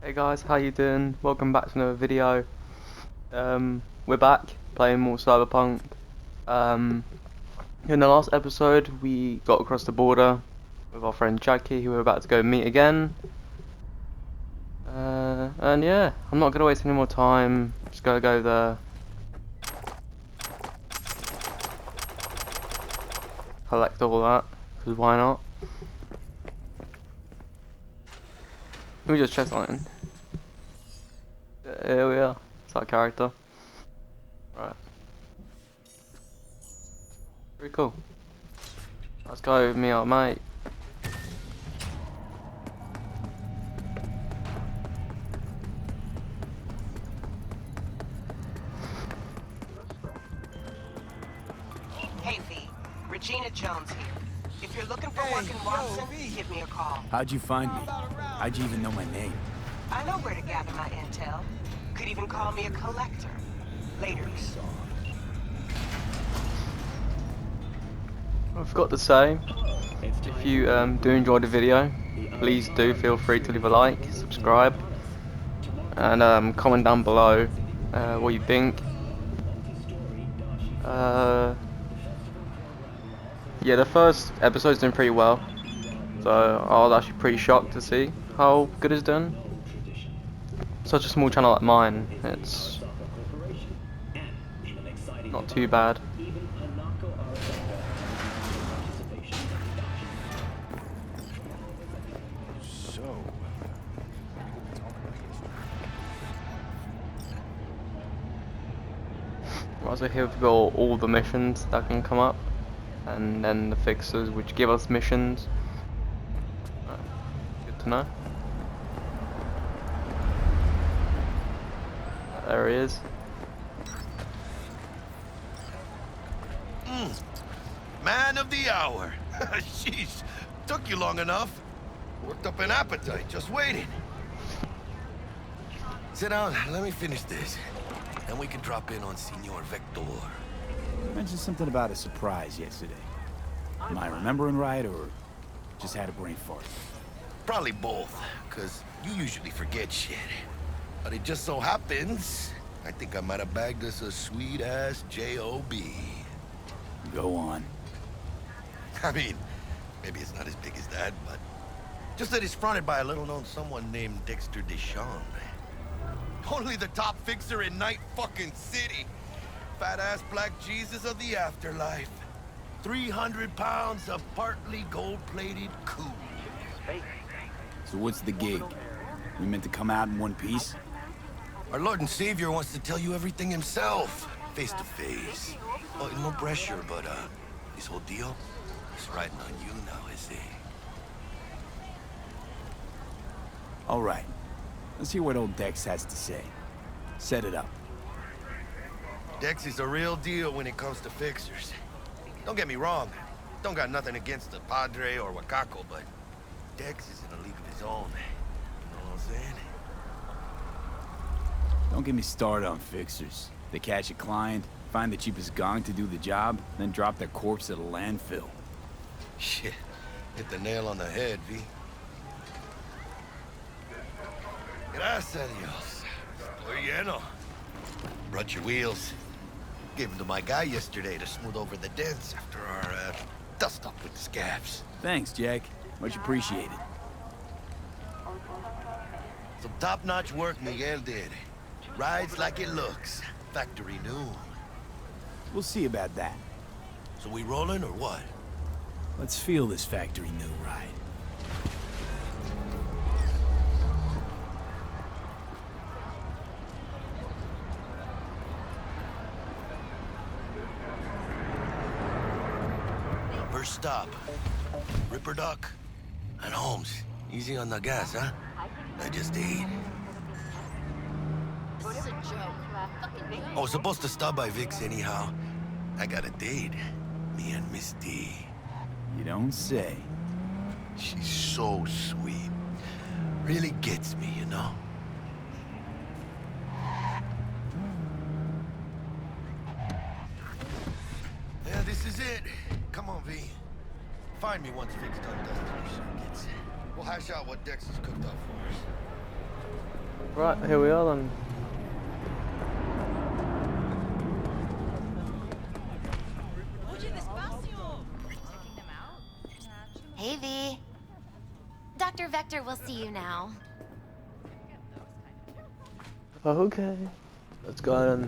Hey guys, how you doing? Welcome back to another video. We're back playing more Cyberpunk. In the last episode, we got across the border with our friend Jackie, who we're about to go meet again. And yeah, I'm not gonna waste any more time. Just gotta go there, collect all that, because why not? Let me just check something. Here we are. It's our character. Right. Pretty cool. Let's go meet our mate. Hey V, Regina Jones here. If you're looking for work in Watson, give me a call. How'd you find me? How'd you even know my name? I know where to gather my intel. Could even call me a collector. Later. I forgot to say, if you do enjoy the video, please do feel free to leave a like, subscribe, and comment down below what you think. Yeah, the first episode's doing pretty well, so I was actually pretty shocked to see how good it's done. Such a small channel like mine, it's not too bad. Also here we've got all the missions that can come up, and then the fixers which give us missions. Good to know. There he is. Man of the hour. Jeez, took you long enough. Worked up an appetite just waiting. Sit down, let me finish this. Then we can drop in on Senor Vector. You mentioned something about a surprise yesterday. Am I remembering right, or just had a brain fart? Probably both, because you usually forget shit. But it just so happens, I think I might have bagged us a sweet-ass J.O.B. Go on. I mean, maybe it's not as big as that, but just that it's fronted by a little-known someone named Dexter Deshawn. Only the top fixer in Night fucking City. Fat-ass black Jesus of the afterlife. 300 pounds of partly gold-plated cool. So what's the gig? We meant to come out in one piece? Our Lord and Savior wants to tell you everything himself, face to face. Oh, no pressure, but this whole deal is riding on you now, is it? All right. Let's hear what old Dex has to say. Set it up. Dex is a real deal when it comes to fixers. Don't get me wrong. Don't got nothing against the Padre or Wakako, but Dex is in a league of his own. You know what I'm saying? Don't get me started on fixers. They catch a client, find the cheapest gong to do the job, then drop their corpse at a landfill. Shit. Hit the nail on the head, V. Gracias a Dios. Estoy lleno. Brought your wheels. Gave them to my guy yesterday to smooth over the dents after our dust-up with the scabs. Thanks, Jack. Much appreciated. Some top-notch work Miguel did. Rides like it looks. Factory new. We'll see about that. So we rolling or what? Let's feel this factory new ride. First stop. Ripper Duck and Holmes. Easy on the gas, huh? I just ate. I was supposed to stop by Vic's anyhow. I got a date. Me and Miss D. You don't say. She's so sweet. Really gets me, you know? Yeah, this is it. Come on, V. Find me once Vic's done dusting her circuits. We'll hash out what Dex has cooked up for us. Right, here we are then. Hey, V. Dr. Vector will see you now. Okay. Let's go on.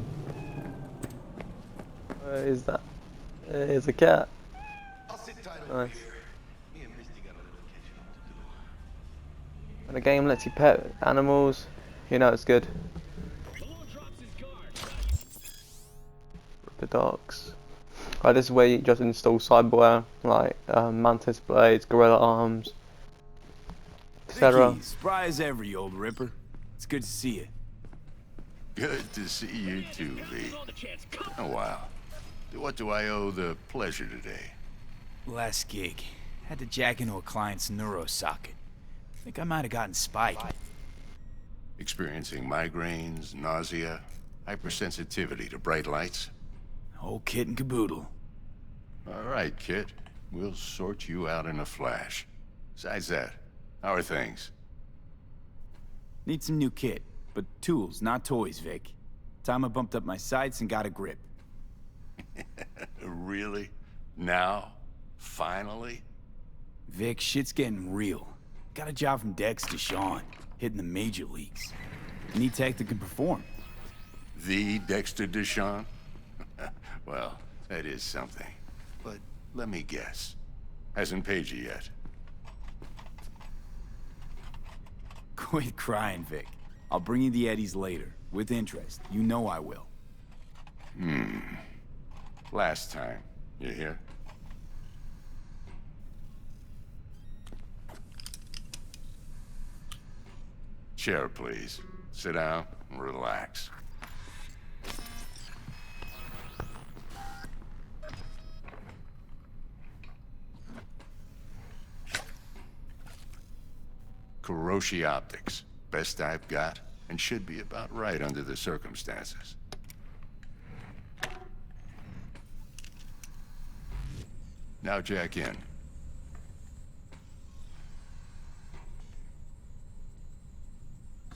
Where is that? There's a cat. I'll sit tight over Nice. here. Me and Misty got a little catching up to do. When a game lets you pet animals, you know it's good. The dogs. Right, this is where you just install cyberware like mantis blades, gorilla arms, etc. Vicky, spry as ever, you old ripper. It's good to see you. Good to see you too, V. Oh, wow. What do I owe the pleasure today? Last gig. Had to jack into a client's neuro socket. Think I might have gotten spiked. Experiencing migraines, nausea, hypersensitivity to bright lights? Whole kit and caboodle. All right, kid. We'll sort you out in a flash. Besides that, how are things? Need some new kit, but tools, not toys, Vic. Time I bumped up my sights and got a grip. Really? Now? Finally? Vic, shit's getting real. Got a job from Deshawn, hitting the major leagues. Need tech that can perform. The Dexter Deshawn? Well, that is something. But let me guess. Hasn't paid you yet. Quit crying, Vic. I'll bring you the eddies later, with interest. You know I will. Last time. You hear? Chair, please. Sit down and relax. Kuroshi Optics. Best I've got, and should be about right under the circumstances. Now jack in.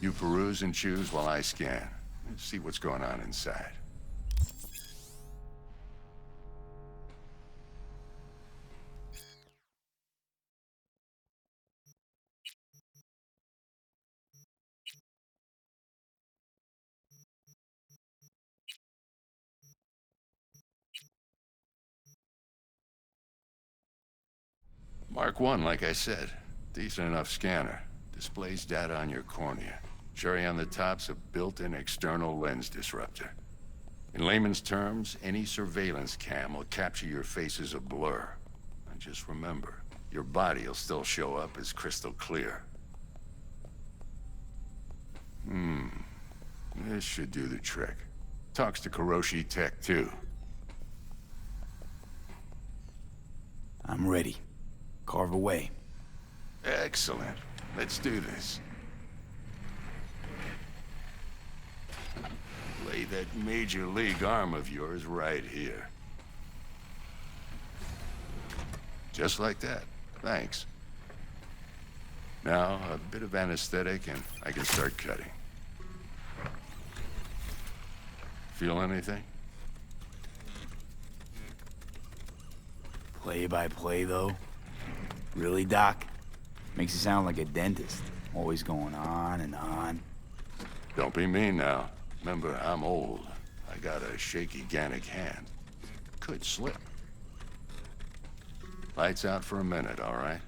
You peruse and choose while I scan. See what's going on inside. Mark 1, like I said. Decent enough scanner. Displays data on your cornea. Cherry on the top's a built-in external lens disruptor. In layman's terms, any surveillance cam will capture your face as a blur. And just remember, your body will still show up as crystal clear. This should do the trick. Talks to Kuroshi Tech, too. I'm ready. Carve away. Excellent. Let's do this. Lay that major league arm of yours right here. Just like that. Thanks. Now, a bit of anesthetic and I can start cutting. Feel anything? Play by play, though? Really, Doc? Makes you sound like a dentist. Always going on and on. Don't be mean now. Remember, I'm old. I got a shaky Gannic hand. Could slip. Lights out for a minute, all right?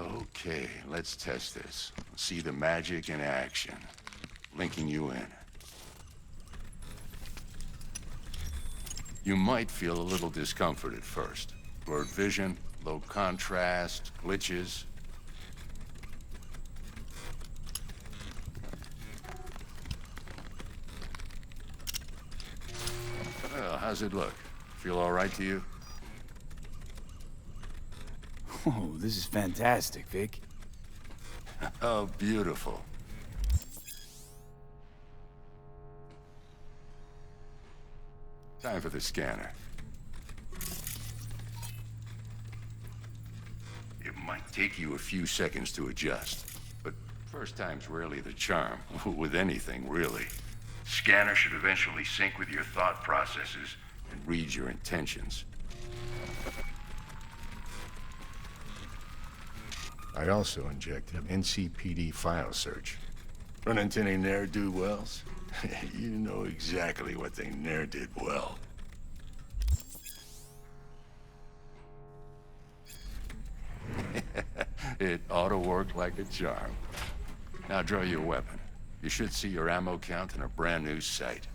Okay, let's test this. See the magic in action. Linking you in. You might feel a little discomfort at first. Blurred vision, low contrast, glitches. Well, how's it look? Feel all right to you? Oh, this is fantastic, Vic. Oh, beautiful. Time for the scanner. It might take you a few seconds to adjust, but first time's rarely the charm, with anything, really. Scanner should eventually sync with your thought processes and read your intentions. I also injected an NCPD file search. Run into any ne'er-do-wells? You know exactly what they ne'er did well. It ought to work like a charm. Now draw your weapon. You should see your ammo count in a brand new sight.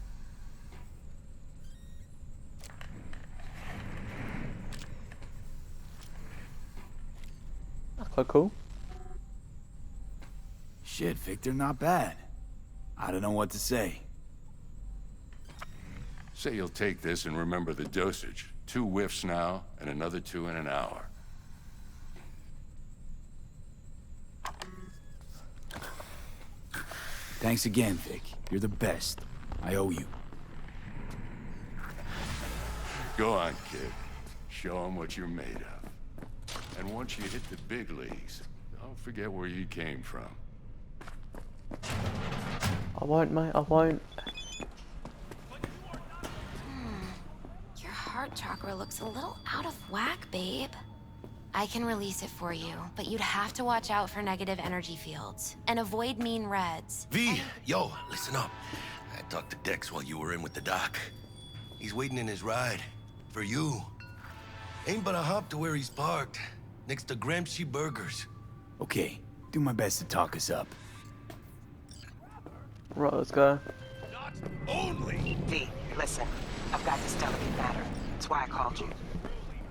That's quite cool. Shit, Victor, not bad. I don't know what to say. Say you'll take this and remember the dosage. 2 whiffs now, and another 2 in an hour. Thanks again, Vic. You're the best. I owe you. Go on, kid. Show 'em what you're made of. And once you hit the big leagues, don't forget where you came from. I won't, mate, I won't. Your heart chakra looks a little out of whack, babe. I can release it for you, but you'd have to watch out for negative energy fields and avoid mean reds. V, yo, listen up. I talked to Dex while you were in with the doc. He's waiting in his ride. For you. Ain't but a hop to where he's parked. Next to Gramsci Burgers. Okay, do my best to talk us up. Right, let's go. V, listen. I've got this delicate matter. That's why I called you.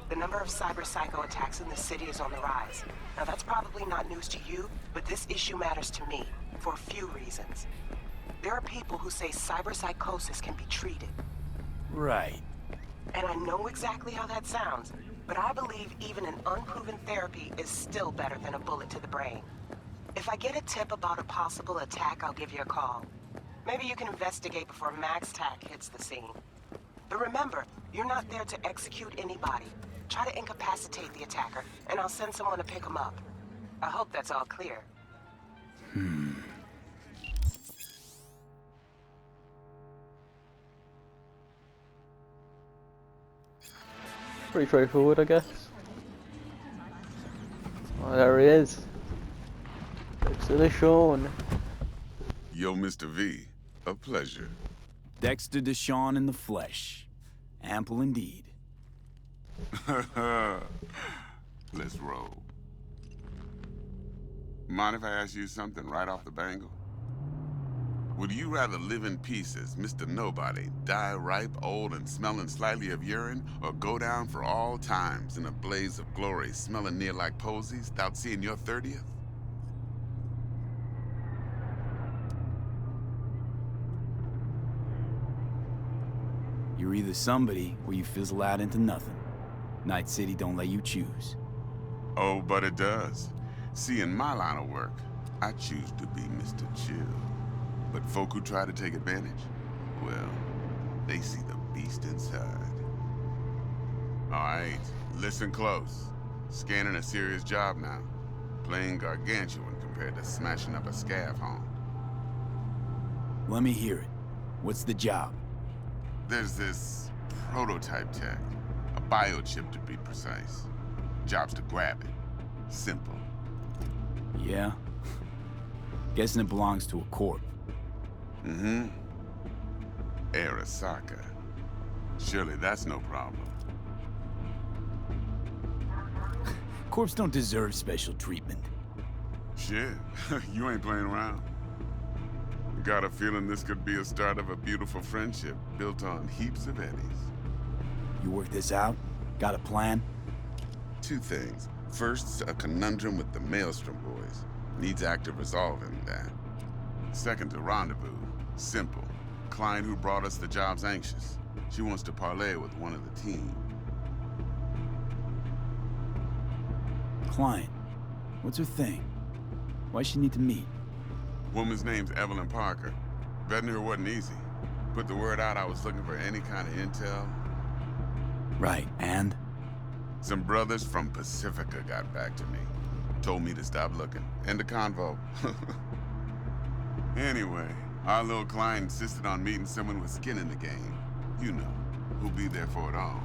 The number of cyber-psycho attacks in the city is on the rise. Now, that's probably not news to you, but this issue matters to me for a few reasons. There are people who say cyberpsychosis can be treated. Right. And I know exactly how that sounds, but I believe even an unproven therapy is still better than a bullet to the brain. If I get a tip about a possible attack, I'll give you a call. Maybe you can investigate before Max Tack hits the scene. But remember, you're not there to execute anybody. Try to incapacitate the attacker, and I'll send someone to pick him up. I hope that's all clear. Pretty straightforward, I guess. Oh, there he is. Dexter Deshawn. Yo, Mr. V, a pleasure. Dexter Deshawn in the flesh. Ample indeed. Let's roll. Mind if I ask you something right off the bangle? Would you rather live in pieces, Mr. Nobody, die ripe, old, and smelling slightly of urine, or go down for all times in a blaze of glory, smelling near like posies, without seeing your 30th? You're either somebody, or you fizzle out into nothing. Night City don't let you choose. Oh, but it does. See, in my line of work, I choose to be Mr. Chill. But folk who try to take advantage, well, they see the beast inside. All right, listen close. Scanning a serious job now. Playing gargantuan compared to smashing up a scav home. Let me hear it. What's the job? There's this prototype tech. A biochip to be precise. Job's to grab it. Simple. Yeah? Guessing it belongs to a corp. Mm-hmm. Arasaka. Surely that's no problem. Corps don't deserve special treatment. Shit, you ain't playing around. Got a feeling this could be a start of a beautiful friendship built on heaps of eddies. You work this out? Got a plan? 2 things. First, a conundrum with the Maelstrom boys. Needs active resolving that. Second, a rendezvous. Simple. Client who brought us the job's anxious. She wants to parlay with one of the team. Client. What's her thing? Why'd she need to meet? Woman's name's Evelyn Parker. Vetting her wasn't easy. Put the word out I was looking for any kind of intel. Right, and? Some brothers from Pacifica got back to me. Told me to stop looking. End the convo. Anyway, our little client insisted on meeting someone with skin in the game. You know, who'll be there for it all.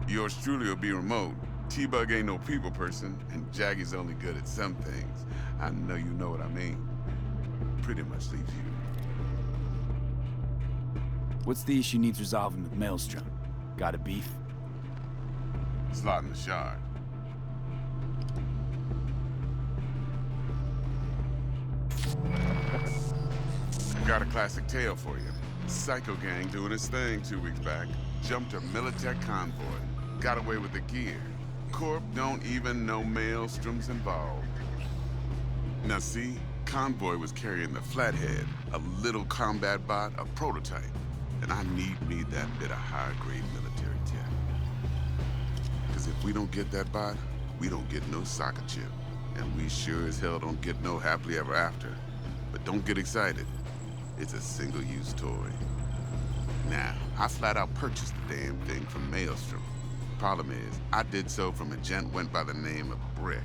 Yours truly will be remote. T-Bug ain't no people person, and Jaggy's only good at some things. I know you know what I mean. Pretty much leaves you. What's the issue needs resolving with Maelstrom? Got a beef? Slotting the shard. Got a classic tale for you. Psycho gang doing its thing 2 weeks back. Jumped a Militech convoy. Got away with the gear. Corp don't even know Maelstrom's involved. Now see, convoy was carrying the Flathead, a little combat bot, a prototype. And I need me that bit of high-grade military tech. Because if we don't get that bot, we don't get no soccer chip. And we sure as hell don't get no happily ever after. But don't get excited. It's a single-use toy. Now, I flat out purchased the damn thing from Maelstrom. Problem is, I did so from a gent went by the name of Brick.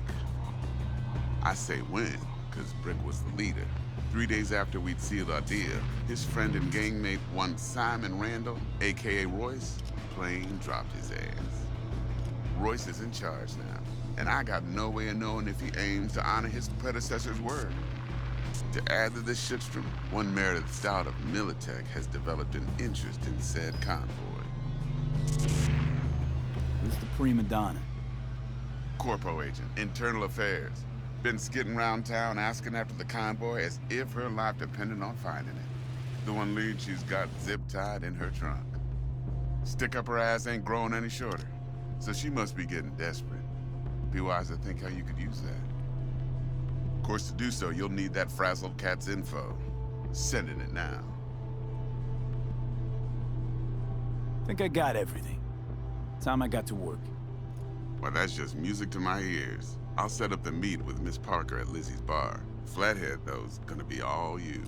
I say when, because Brick was the leader. 3 days after we'd sealed our deal, his friend and gangmate, one Simon Randall, aka Royce, plain dropped his ass. Royce is in charge now, and I got no way of knowing if he aims to honor his predecessor's word. To add to this shitstorm, one merited stout of Militech has developed an interest in said convoy. Who's the prima donna? Corpo agent, internal affairs. Been skidding around town asking after the convoy as if her life depended on finding it. The one lead she's got zip-tied in her trunk. Stick up her ass ain't growing any shorter, so she must be getting desperate. Be wise to think how you could use that. Of course, to do so, you'll need that frazzled cat's info. Sending it now. Think I got everything. Time I got to work. Well, that's just music to my ears. I'll set up the meet with Miss Parker at Lizzie's bar. Flathead, though's gonna be all you.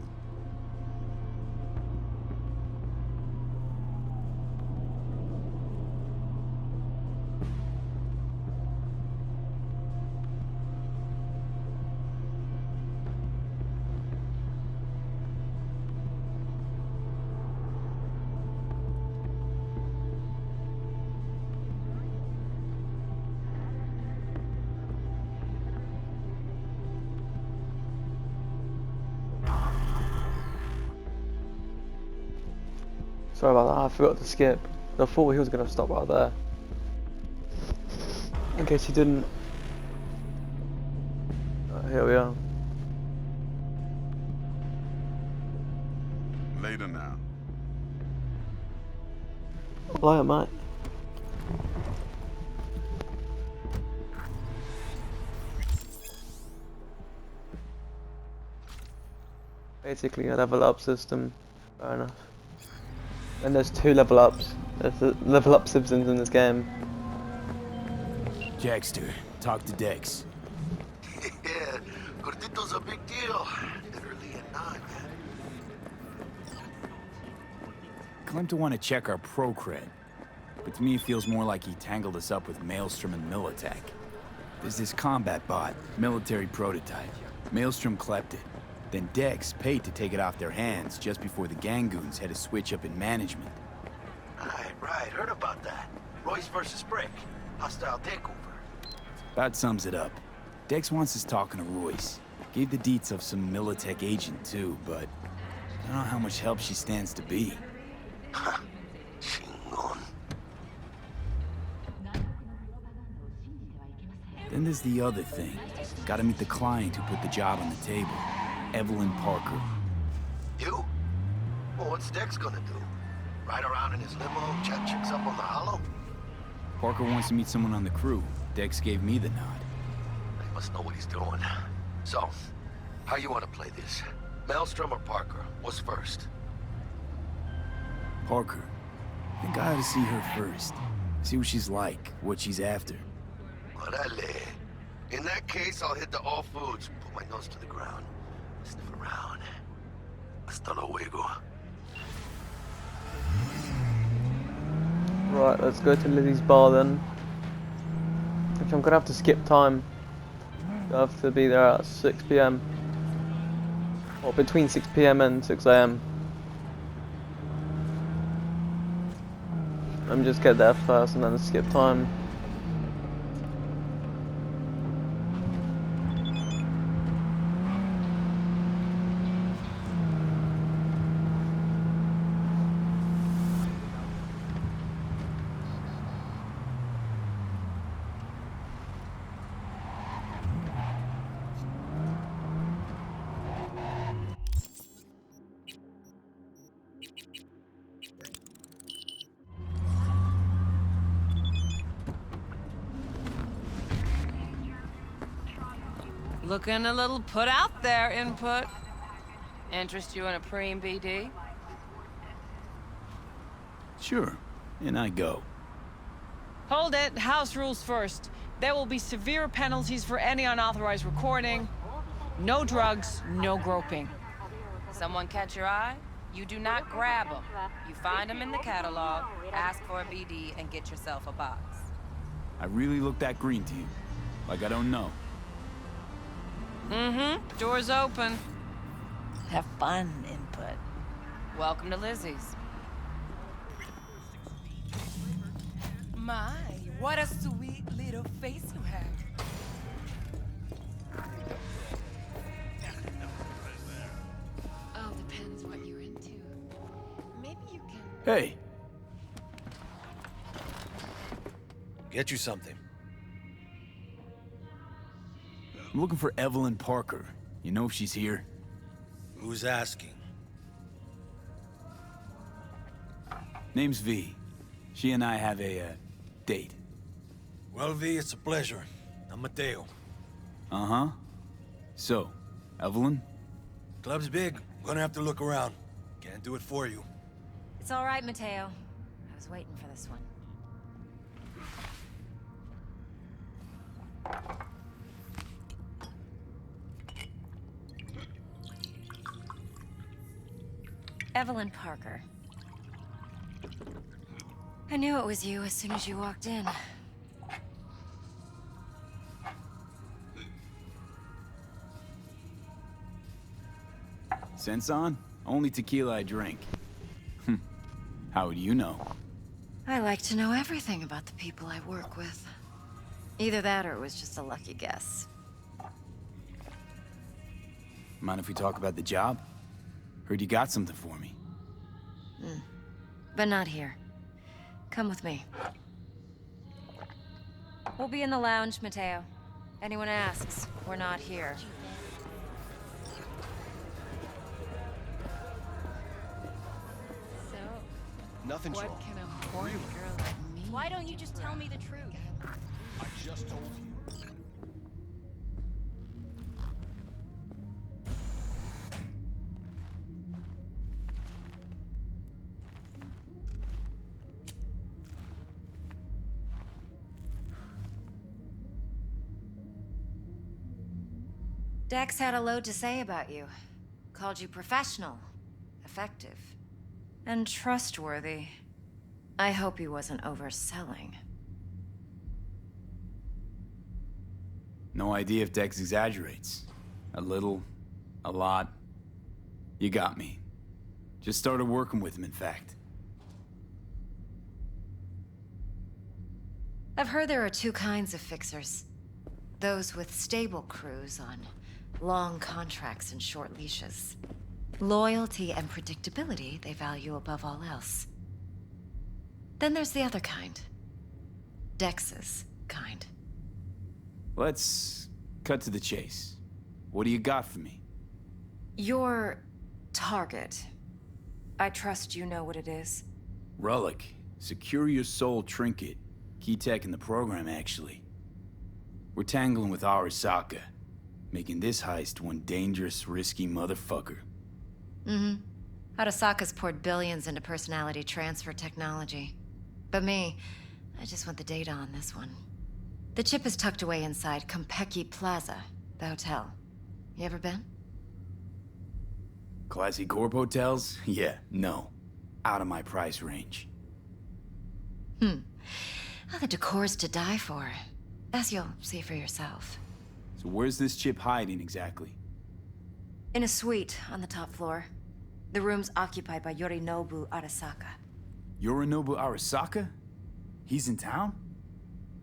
Sorry about that, I forgot to skip. I thought he was going to stop right there. In case he didn't. Here we are. Later now. Later, mate. Basically a level up system. Fair enough. And there's 2 level ups. There's the level up citizens in this game. Dexter, talk to Dex. Yeah, Gordito's a big deal. Literally a nine. Claimed to want to check our pro cred, but to me it feels more like he tangled us up with Maelstrom and Militech. There's this combat bot, military prototype. Maelstrom clept it. Then Dex paid to take it off their hands just before the Gangoons had a switch up in management. Right, heard about that. Royce versus Brick. Hostile takeover. About sums it up. Dex wants us talking to Royce. Gave the deets of some Militech agent too, but I don't know how much help she stands to be. Chingon. Then there's the other thing. Gotta meet the client who put the job on the table. Evelyn Parker. You? Well, what's Dex gonna do? Ride around in his limo, chat chicks up on the hollow? Parker wants to meet someone on the crew. Dex gave me the nod. He must know what he's doing. So, how you want to play this? Maelstrom or Parker? What's first? Parker. I think I ought to see her first. See what she's like, what she's after. Orale. In that case, I'll hit the All Foods, put my nose to the ground, sniff around. Hasta luego. Right, let's go to Lily's bar then. Which I'm gonna have to skip time. I have to be there at 6 PM. Or between 6 PM and 6 AM. Let me just get there first and then skip time. Looking a little put out there, Input. Interest you in a preem BD? Sure, and I go. Hold it. House rules first. There will be severe penalties for any unauthorized recording. No drugs, no groping. Someone catch your eye? You do not grab them. You find them in the catalog, ask for a BD, and get yourself a box. I really look that green to you. Like I don't know. Mm-hmm. Door's open. Have fun, Input. Welcome to Lizzie's. My, what a sweet little face you have. Oh, depends what you're into. Maybe you can... Hey, Get you something. I'm looking for Evelyn Parker. You know if she's here? Who's asking? Name's V. She and I have a, date. Well, V, it's a pleasure. I'm Mateo. Uh-huh. So, Evelyn? Club's big. Gonna have to look around. Can't do it for you. It's all right, Mateo. I was waiting for this one. Evelyn Parker. I knew it was you as soon as you walked in. Sense on? Only tequila I drink. How would you know? I like to know everything about the people I work with. Either that or it was just a lucky guess. Mind if we talk about the job? Heard you got something for me. But not here. Come with me. We'll be in the lounge, Mateo. Anyone asks, we're not here. So, Nothing's what wrong. can a horny girl like me... Why don't you just tell me the truth? I just told you. Dex had a load to say about you. Called you professional, effective, and trustworthy. I hope he wasn't overselling. No idea if Dex exaggerates. A little, a lot. You got me. Just started working with him, in fact. I've heard there are two kinds of fixers. Those with stable crews on long contracts and short leashes. Loyalty and predictability they value above all else. Then there's the other kind. Dex's kind. Let's cut to the chase. What do you got for me? Your target. I trust you know what it is. Relic. Secure your soul trinket. Key tech in the program, actually. We're tangling with Arasaka, making this heist one dangerous, risky motherfucker. Arasaka's poured billions into personality transfer technology. But me, I just want the data on this one. The chip is tucked away inside Compeki Plaza, the hotel. You ever been? Classy corp hotels? Yeah, no. Out of my price range. Oh, the decor's to die for. As you'll see for yourself. So where's this chip hiding exactly? In a suite on the top floor. The room's occupied by Yorinobu Arasaka. Yorinobu Arasaka? He's in town?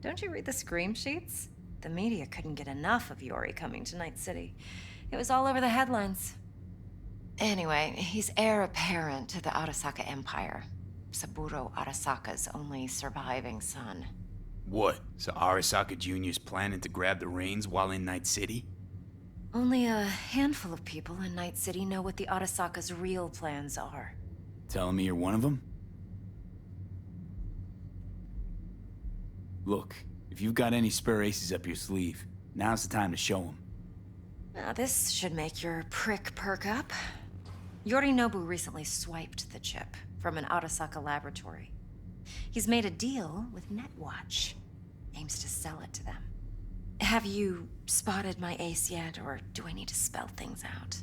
Don't you read the scream sheets? The media couldn't get enough of Yori coming to Night City. It was all over the headlines. Anyway, he's heir apparent to the Arasaka Empire. Saburo Arasaka's only surviving son. What? So Arasaka Jr.'s planning to grab the reins while in Night City? Only a handful of people in Night City know what the Arasaka's real plans are. Telling me you're one of them? Look, if you've got any spare aces up your sleeve, now's the time to show them. Now this should make your prick perk up. Yorinobu recently swiped the chip from an Arasaka laboratory. He's made a deal with Netwatch. Aims to sell it to them. Have you spotted my ace yet, or do I need to spell things out?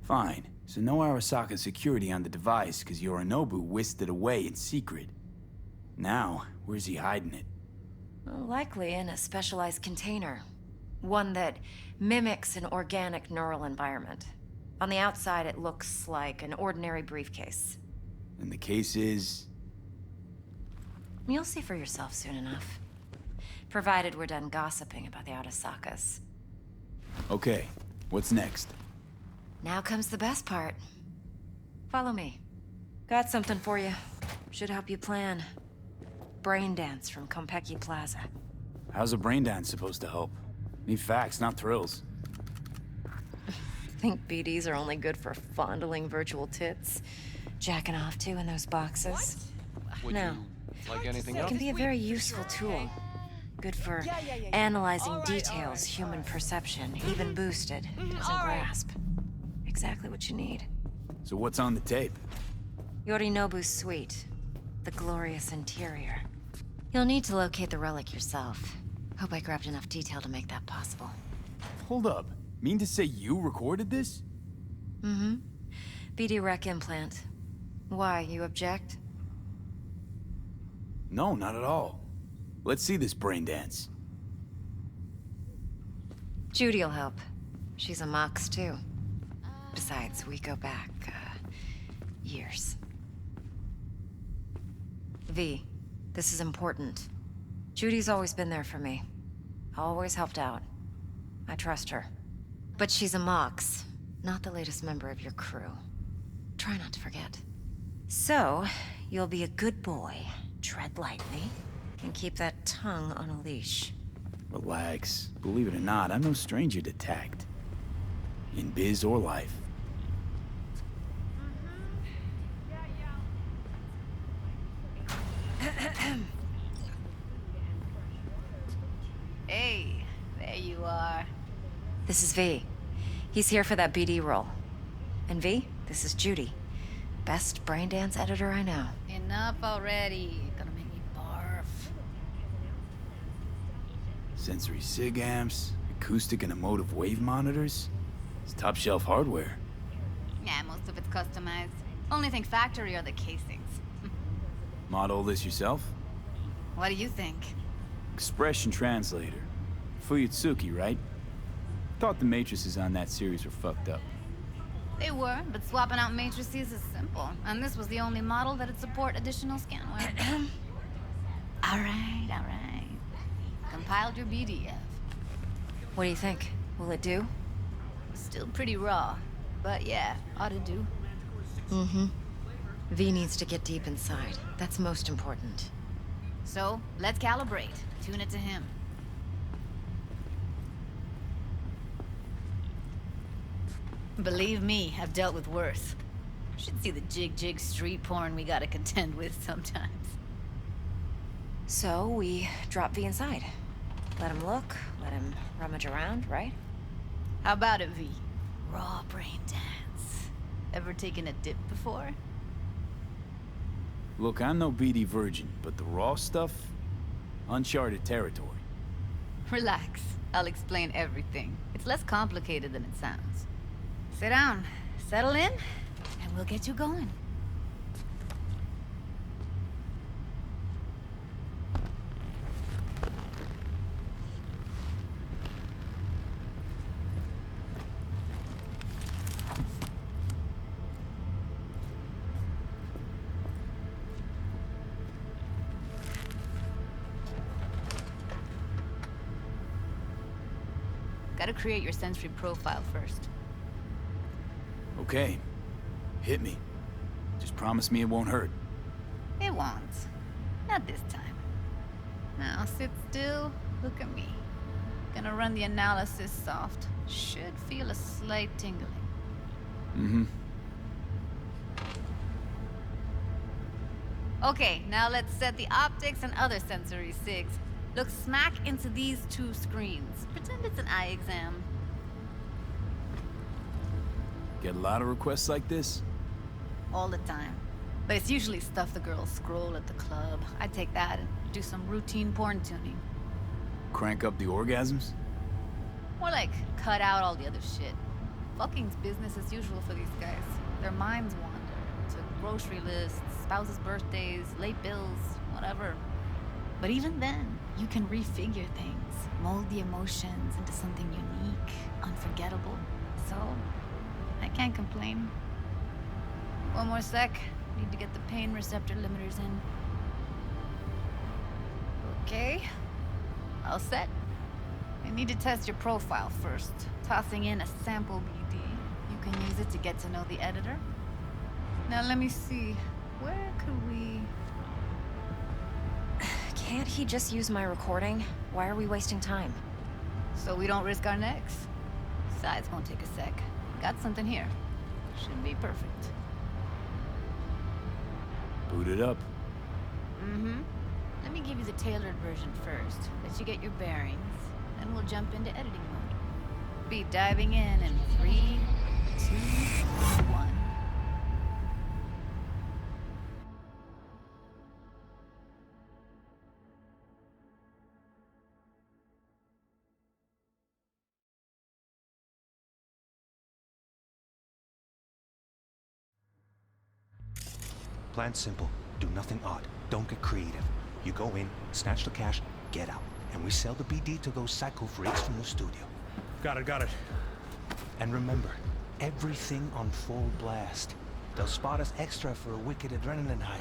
Fine. So no Arasaka security on the device, because Yorinobu whisked it away in secret. Now, where's he hiding it? Well, likely in a specialized container. One that mimics an organic neural environment. On the outside, it looks like an ordinary briefcase. And the case is... You'll see for yourself soon enough. Provided we're done gossiping about the Arasakas. Okay, what's next? Now comes the best part. Follow me. Got something for you. Should help you plan. Brain dance from Compeki Plaza. How's a brain dance supposed to help? Need facts, not thrills. Think BDs are only good for fondling virtual tits? Jacking off to in those boxes? No. Like anything It else? can be a very useful tool. Good for analyzing details human perception, even boosted, doesn't grasp. Exactly what you need. So what's on the tape? Yorinobu's suite. The glorious interior. You'll need to locate the relic yourself. Hope I grabbed enough detail to make that possible. Hold up. Mean to say you recorded this? Mm-hmm. BD Rec implant. Why, you object? No, not at all. Let's see this brain dance. Judy'll help. She's a Mox, too. Besides, we go back, years. V, this is important. Judy's always been there for me. Always helped out. I trust her. But she's a Mox, not the latest member of your crew. Try not to forget. So, you'll be a good boy, tread lightly, and keep that tongue on a leash. Relax. Believe it or not, I'm no stranger to tact. In biz or life. Hey, there you are. This is V. He's here for that BD role. And V, this is Judy. Best brain dance editor I know. Enough already. Gonna make me barf. Sensory sig amps, acoustic and emotive wave monitors. It's top shelf hardware. Yeah, most of it's customized. Only thing factory are the casings. Model this yourself? What do you think? Expression translator. Fuyutsuki, right? Thought the matrices on that series were fucked up. They were, but swapping out matrices is simple. And this was the only model that'd support additional scanware. all right. Compiled your BDF. What do you think? Will it do? Still pretty raw, but yeah, ought to do. Mm-hmm. V needs to get deep inside. That's most important. So, let's calibrate. Tune it to him. Believe me, I've dealt with worse. Should see the jig street porn we gotta contend with sometimes. So, we drop V inside. Let him look, let him rummage around, right? How about it, V? Raw brain dance. Ever taken a dip before? Look, I'm no BD virgin, but the raw stuff? Uncharted territory. Relax. I'll explain everything. It's less complicated than it sounds. Sit down, settle in, and we'll get you going. Gotta create your sensory profile first. Okay. Hit me. Just promise me it won't hurt. It won't. Not this time. Now sit still, look at me. Gonna run the analysis soft. Should feel a slight tingling. Mm-hmm. Okay, now let's set the optics and other sensory sigs. Look smack into these two screens. Pretend it's an eye exam. Get a lot of requests like this? All the time. But it's usually stuff the girls scroll at the club. I take that and do some routine porn tuning. Crank up the orgasms? More like cut out all the other shit. Fucking's business as usual for these guys. Their minds wander to grocery lists, spouses' birthdays, late bills, whatever. But even then, you can refigure things, mold the emotions into something unique, unforgettable. So, I can't complain. One more sec. Need to get the pain receptor limiters in. Okay. All set. I need to test your profile first. Tossing in a sample BD. You can use it to get to know the editor. Now let me see. Where could we... Can't he just use my recording? Why are we wasting time? So we don't risk our necks. Besides, won't take a sec. Got something here. Should be perfect. Boot it up. Mm-hmm. Let me give you the tailored version first. Let you get your bearings. Then we'll jump into editing mode. Be diving in 3, 2, 1. Plan's simple. Do nothing odd. Don't get creative. You go in, snatch the cash, get out. And we sell the BD to those psycho freaks from the studio. Got it. And remember, everything on full blast. They'll spot us extra for a wicked adrenaline high.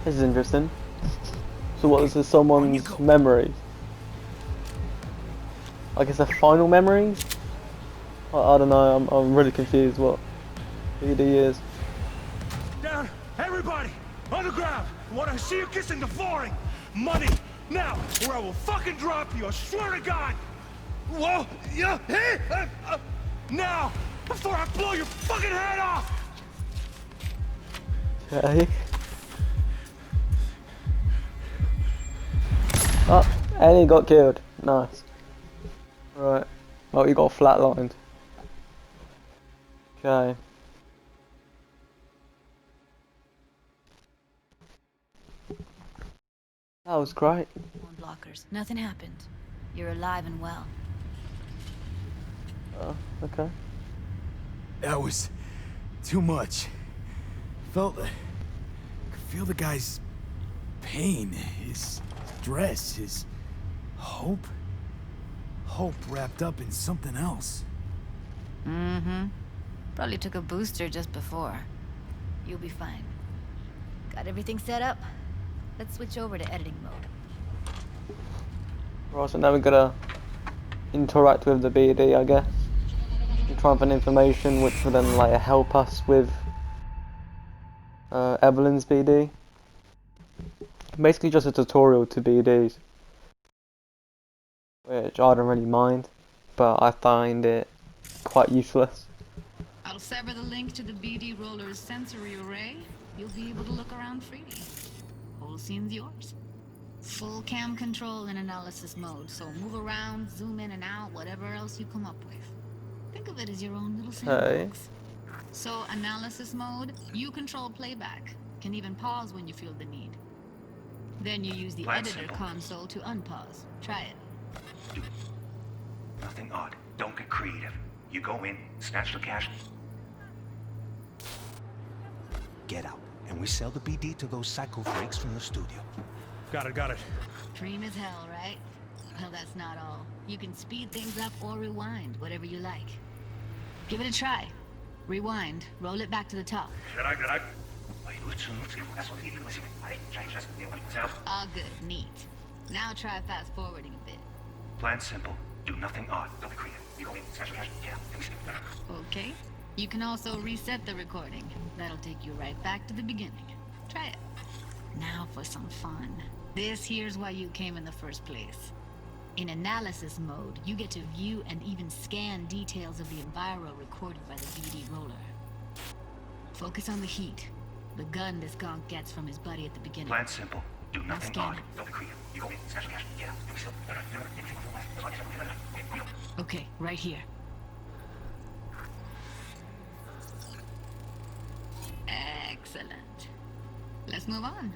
This is interesting. So what is this, someone's memory? Like it's a final memory? I don't know, I'm really confused what BD is. Down! Everybody! On the ground! I want to see you kissing the flooring! Money! Now! Or I will fucking drop you! I swear to God! Whoa! Yeah! Hey! Now! Before I blow your fucking head off! Okay. Oh, and he got killed. Nice. Right. Well, he got flatlined. Okay. That was great. On blockers. Nothing happened. You're alive and well. Oh, okay. That was too much. Could feel the guy's pain, his stress, his hope. Hope wrapped up in something else. Mm-hmm. Probably took a booster just before. You'll be fine. Got everything set up? Let's switch over to editing mode. Right, so now we're gonna interact with the BD, I guess. And try and find information which will then like help us with Evelyn's BD. Basically just a tutorial to BDs. Which I don't really mind, but I find it quite useless. I'll sever the link to the BD roller's sensory array. You'll be able to look around freely. Whole scene's yours. Full cam control in analysis mode, so move around, zoom in and out, whatever else you come up with. Think of it as your own little sandbox. So analysis mode, you control playback. Can even pause when you feel the need. Then you use the Plan editor simple. console to unpause. Try it. Nothing odd. Don't get creative. You go in, snatch the cash, get out, and we sell the BD to those psycho freaks from the studio. Got it. Cream as hell, right? Well, that's not all. You can speed things up or rewind, whatever you like. Give it a try. Rewind, roll it back to the top. All good, neat. Now try fast forwarding a bit. Plan simple. Do nothing odd. Don't be creative. You go in, snatch the cash, get out, and we sell it. Okay. You can also reset the recording. That'll take you right back to the beginning. Try it. Now for some fun. This here's why you came in the first place. In analysis mode, you get to view and even scan details of the enviro recorded by the BD roller. Focus on the heat. The gun this gonk gets from his buddy at the beginning. Plan simple. Do nothing scan odd. it. Don't be creative. You go in, snatch the cash, get out, and we sell it. Okay, right here. Excellent. Let's move on.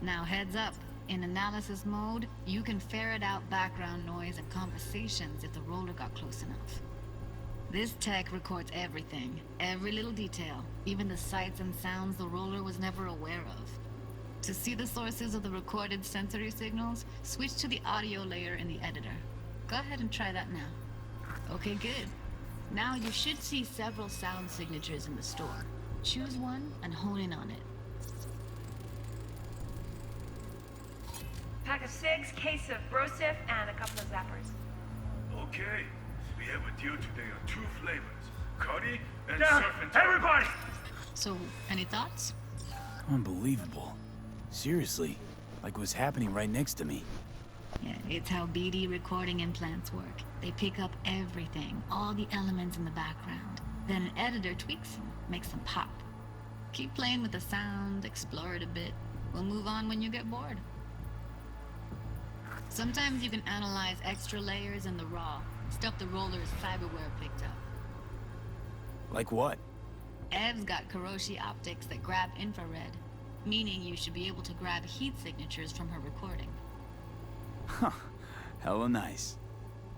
Now heads up. In analysis mode, you can ferret out background noise and conversations if the roller got close enough. This tech records everything, every little detail, even the sights and sounds the roller was never aware of. To see the sources of the recorded sensory signals, switch to the audio layer in the editor. Go ahead and try that now. Okay, good. Now you should see several sound signatures in the store. Choose one and hone in on it. Pack of 6, case of Brosif, and a couple of zappers. Okay. We have with you today are 2 flavors. Curry and surf and turf. Everybody! So, any thoughts? Unbelievable. Seriously, like what's happening right next to me. Yeah, it's how BD recording implants work. They pick up everything, all the elements in the background. Then an editor tweaks them, makes them pop. Keep playing with the sound, explore it a bit. We'll move on when you get bored. Sometimes you can analyze extra layers in the raw, stuff the roller's cyberware picked up. Like what? Ev's got Kiroshi optics that grab infrared, meaning you should be able to grab heat signatures from her recording. Huh. Hella nice.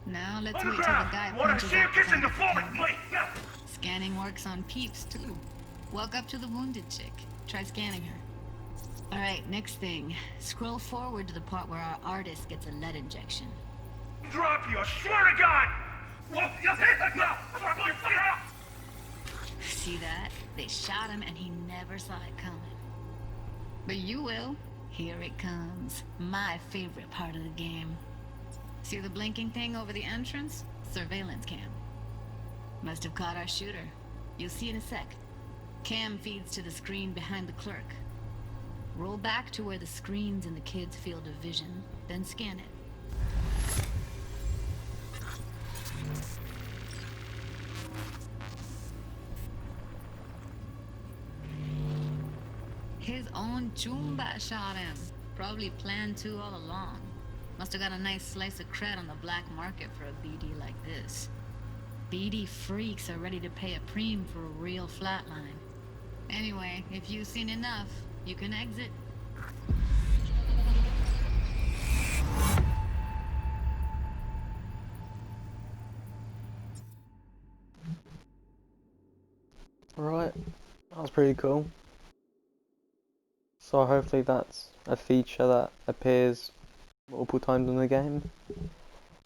Now let's wait till the guy punches out the camera. Scanning works on peeps too. Walk up to the wounded chick. Try scanning her. Alright, next thing. Scroll forward to the part where our artist gets a lead injection. Drop you, I swear to God! See that? They shot him and he never saw it coming. But you will. Here it comes. My favorite part of the game. See the blinking thing over the entrance? Surveillance cam. Must have caught our shooter. You'll see in a sec. Cam feeds to the screen behind the clerk. Roll back to where the screen's in the kid's field of vision, then scan it. His own Chumba shot him. Probably planned to all along. Must have got a nice slice of cred on the black market for a BD like this. BD freaks are ready to pay a preem for a real flatline. Anyway, if you've seen enough, you can exit. Right, that was pretty cool. So hopefully that's a feature that appears multiple times in the game.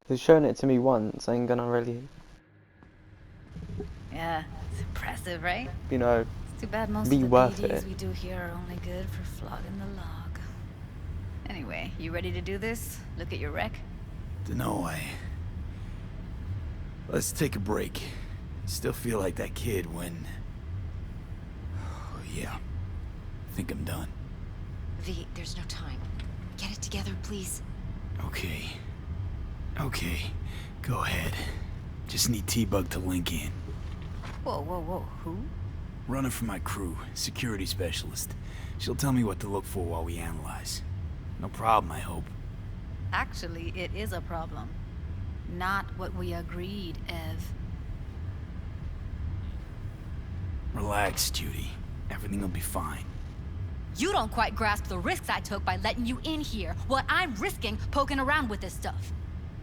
It's shown it to me once, ain't gonna really, Yeah, it's impressive, right? you know, It's too bad most be of the worth BDs it. we do here are only good for flogging the log. Anyway, you ready to do this? Look at your wreck? Dunno, Let's take a break. Still feel like that kid when... Oh, yeah. Think I'm done. V, there's no time. Get it together, please. Okay. Okay. Go ahead. Just need T-Bug to link in. Whoa, whoa, whoa, who? Runner for my crew, security specialist. She'll tell me what to look for while we analyze. No problem, I hope. Actually, it is a problem. Not what we agreed, Ev. Relax, Judy. Everything will be fine. You don't quite grasp the risks I took by letting you in here, what I'm risking poking around with this stuff.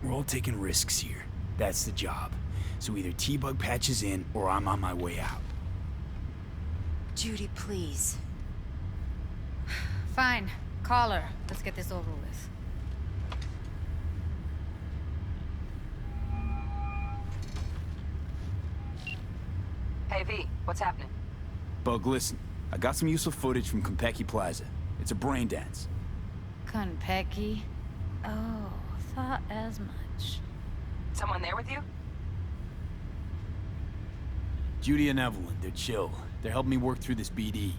We're all taking risks here. That's the job. So either T-Bug patches in, or I'm on my way out. Judy, please. Fine. Call her. Let's get this over with. Hey, V, what's happening? Bug, listen. I got some useful footage from Konpeki Plaza. It's a brain dance. Konpeki? Oh, thought as much. Someone there with you? Judy and Evelyn, they're chill. They're helping me work through this BD.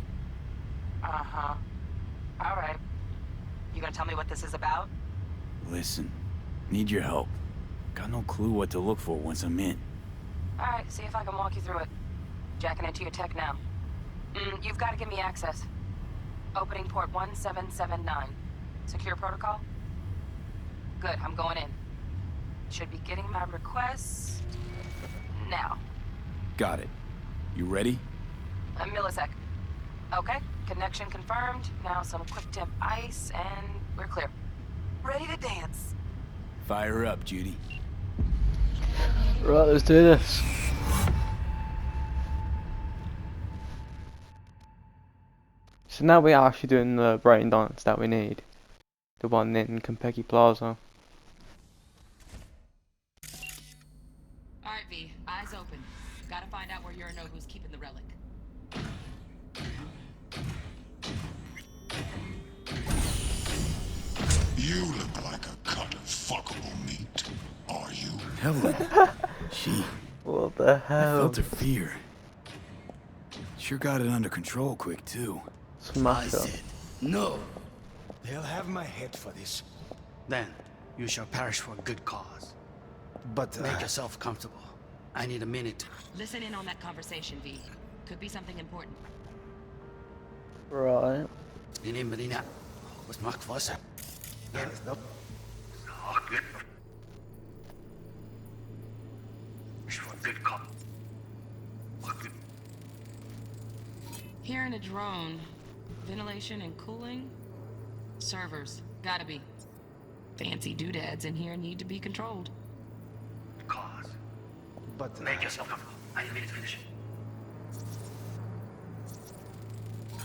Uh-huh. All right. You gonna tell me what this is about? Listen, need your help. Got no clue what to look for once I'm in. All right, see if I can walk you through it. Jacking into your tech now. You've got to give me access. Opening port 1779. Secure protocol? Good, I'm going in. Should be getting my requests now. Got it. You ready? A millisec. Okay, connection confirmed. Now some quick temp ice, and we're clear. Ready to dance. Fire up, Judy. Right, let's do this. So now we are actually doing the brain dance that we need. The one in Konpeki Plaza. Alright, V. Eyes open. Gotta find out where Yorinobu's keeping the relic. You look like a cut of fuckable meat. Are you? Evelyn. She... What the hell? I felt her fear. Sure got it under control quick, too. Smash I up. said, no. They'll have my head for this. Then, you shall perish for a good cause. But make yourself comfortable. I need a minute. Listen in on that conversation, V. Could be something important. Right. Ini Medina. Was macht Wasser. Good call. Hearing a drone. Ventilation and cooling? Servers. Gotta be. Fancy doodads in here need to be controlled. Cause. But make yourself comfortable. I need a minute to finish.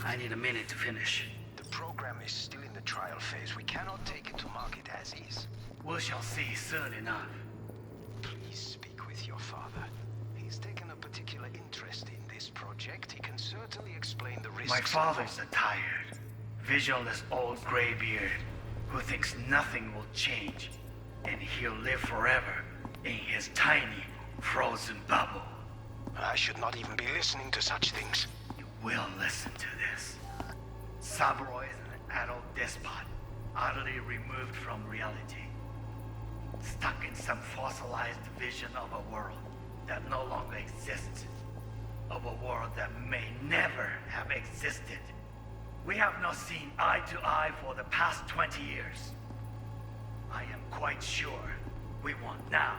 I need a minute to finish. The program is still in the trial phase. We cannot take it to market as is. We shall see soon enough. Please speak with your father. He's taken a particular interest in this project. He can certainly explain the risks. My father's a tired, visionless old graybeard who thinks nothing will change, and he'll live forever in his tiny, frozen bubble. I should not even be listening to such things. You will listen to this. Saburo is an adult despot, utterly removed from reality. Stuck in some fossilized vision of a world that no longer exists. Of a world that may never have existed. We have not seen eye to eye for the past 20 years. I am quite sure we want now.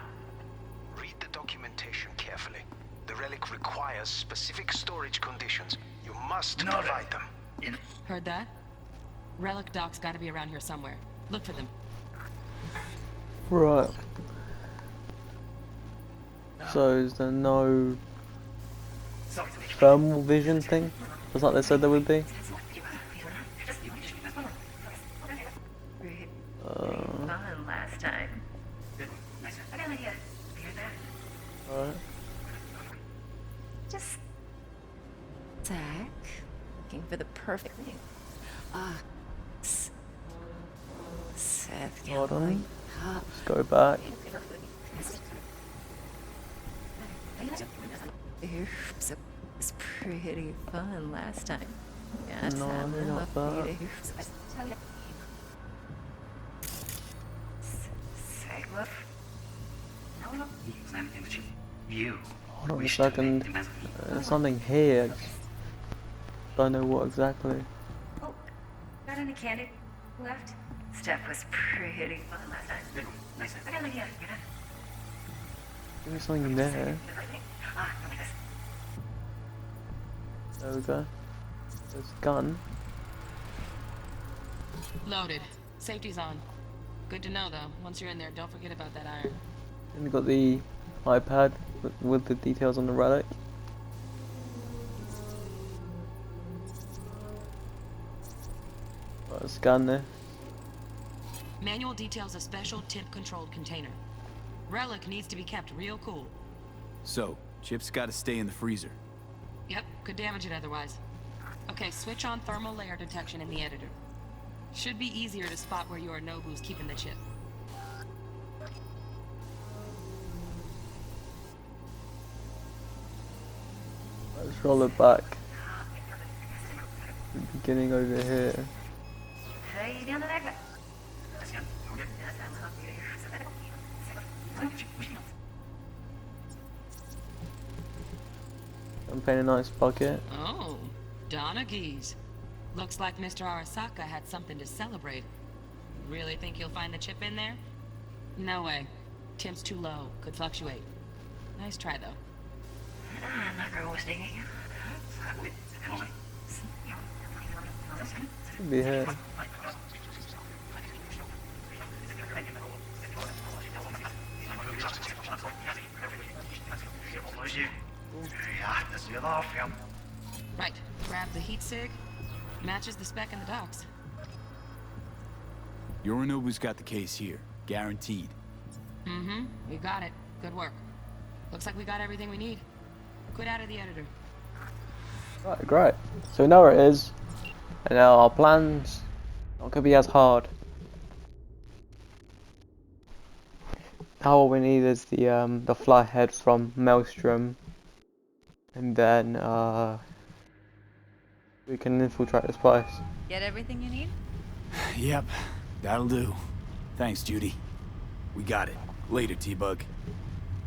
Read the documentation carefully. The relic requires specific storage conditions. You must provide them. Heard that? Relic docs gotta be around here somewhere. Look for them. Right. So is there no thermal vision thing? Was like they said there would be? Fun last time. Alright. Just... Zach, looking for the perfect thing. Seth, Hold on. Let's go back. It was pretty fun last time. Yes, No, I'm not that. You. Hold on a second. There's something here. Don't know what exactly. Oh, got any candy left? Stuff was pretty fun last time. I got an idea. There's something there. There we go. There's a gun. Loaded. Safety's on. Good to know, though. Once you're in there, don't forget about that iron. And got the iPad with the details on the relic. Scan this. Manual details a special temp-controlled container. Relic needs to be kept real cool. So, chips gotta stay in the freezer. Yep, could damage it otherwise. Okay, switch on thermal layer detection in the editor. Should be easier to spot where Yorinobu's keeping the chip. Let's roll it back. Beginning over here. I'm paying a nice bucket. Oh, Donaghys. Looks like Mr. Arasaka had something to celebrate. Really think you'll find the chip in there? No way. Temp's too low. Could fluctuate. Nice try, though. Should be here. Right. Grab the heat sig. Matches the spec in the docks. Yorinobu's got the case here. Guaranteed. Mm-hmm. We got it. Good work. Looks like we got everything we need. Quit out of the editor. Right, great. So we know where it is. And now our plans not gonna be as hard. Now all we need is the fly head from Maelstrom. And then we can infiltrate this place. Get everything you need? Yep, that'll do. Thanks, Judy. We got it. Later, T-Bug.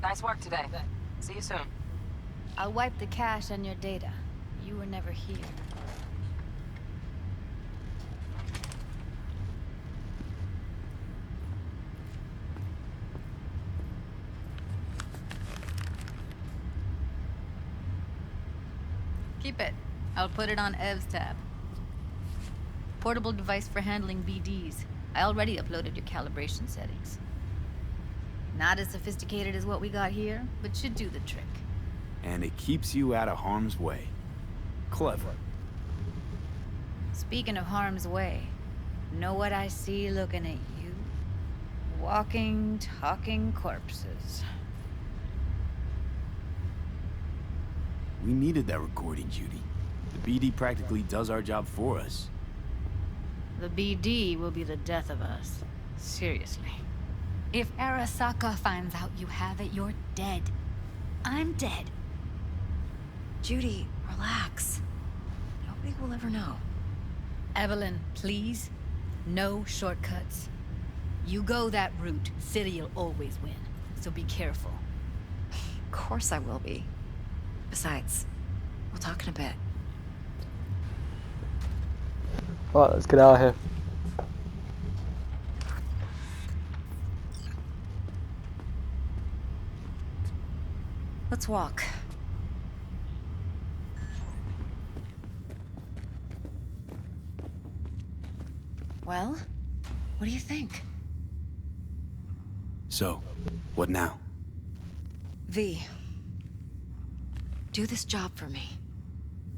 Nice work today. See you soon. I'll wipe the cache on your data. You were never here. Keep it. I'll put it on Ev's tab. Portable device for handling BDs. I already uploaded your calibration settings. Not as sophisticated as what we got here, but should do the trick. And it keeps you out of harm's way. Clever. Speaking of harm's way, know what I see looking at you? Walking, talking corpses. We needed that recording, Judy. The BD practically does our job for us. The BD will be the death of us. Seriously. If Arasaka finds out you have it, you're dead. I'm dead. Judy, relax. Nobody will ever know. Evelyn, please. No shortcuts. You go that route, City'll always win. So be careful. Of course I will be. Besides, we'll talk in a bit. Right, let's get out of here. Let's walk. Well, what do you think? So, what now? V, do this job for me.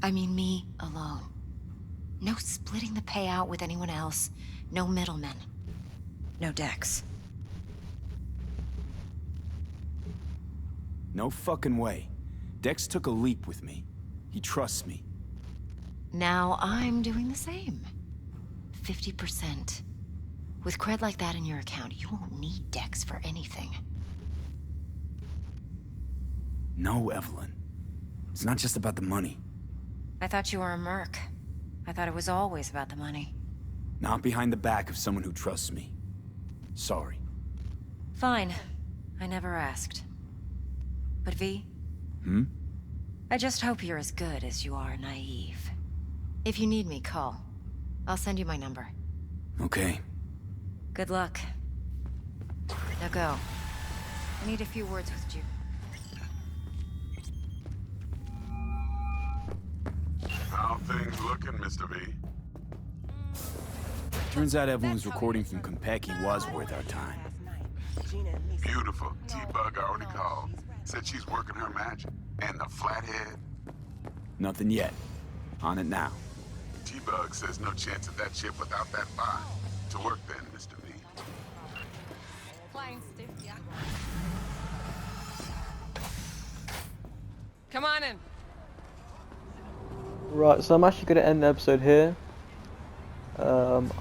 I mean me alone. No splitting the payout with anyone else. No middlemen. No Dex. No fucking way. Dex took a leap with me. He trusts me. Now I'm doing the same. 50%. With cred like that in your account, you won't need Dex for anything. No, Evelyn. It's not just about the money. I thought you were a merc. I thought it was always about the money. Not behind the back of someone who trusts me. Sorry. Fine. I never asked. But V? Hmm? I just hope you're as good as you are naive. If you need me, call. I'll send you my number. Okay. Good luck. Now go. I need a few words with you. How things looking, Mr. V? Turns out everyone's recording from Konpeki was worth our time. Beautiful. T-Bug already called. Said she's working her magic. And the flathead? Nothing yet. On it now. T-Bug says no chance of that ship without that bot. To work then, Mr. V. Come on in. Right, so I'm actually going to end the episode here.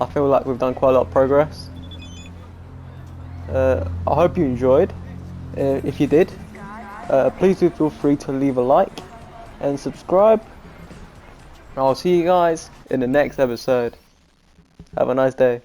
I feel like we've done quite a lot of progress. I hope you enjoyed. If you did, please do feel free to leave a like and subscribe. I'll see you guys in the next episode. Have a nice day.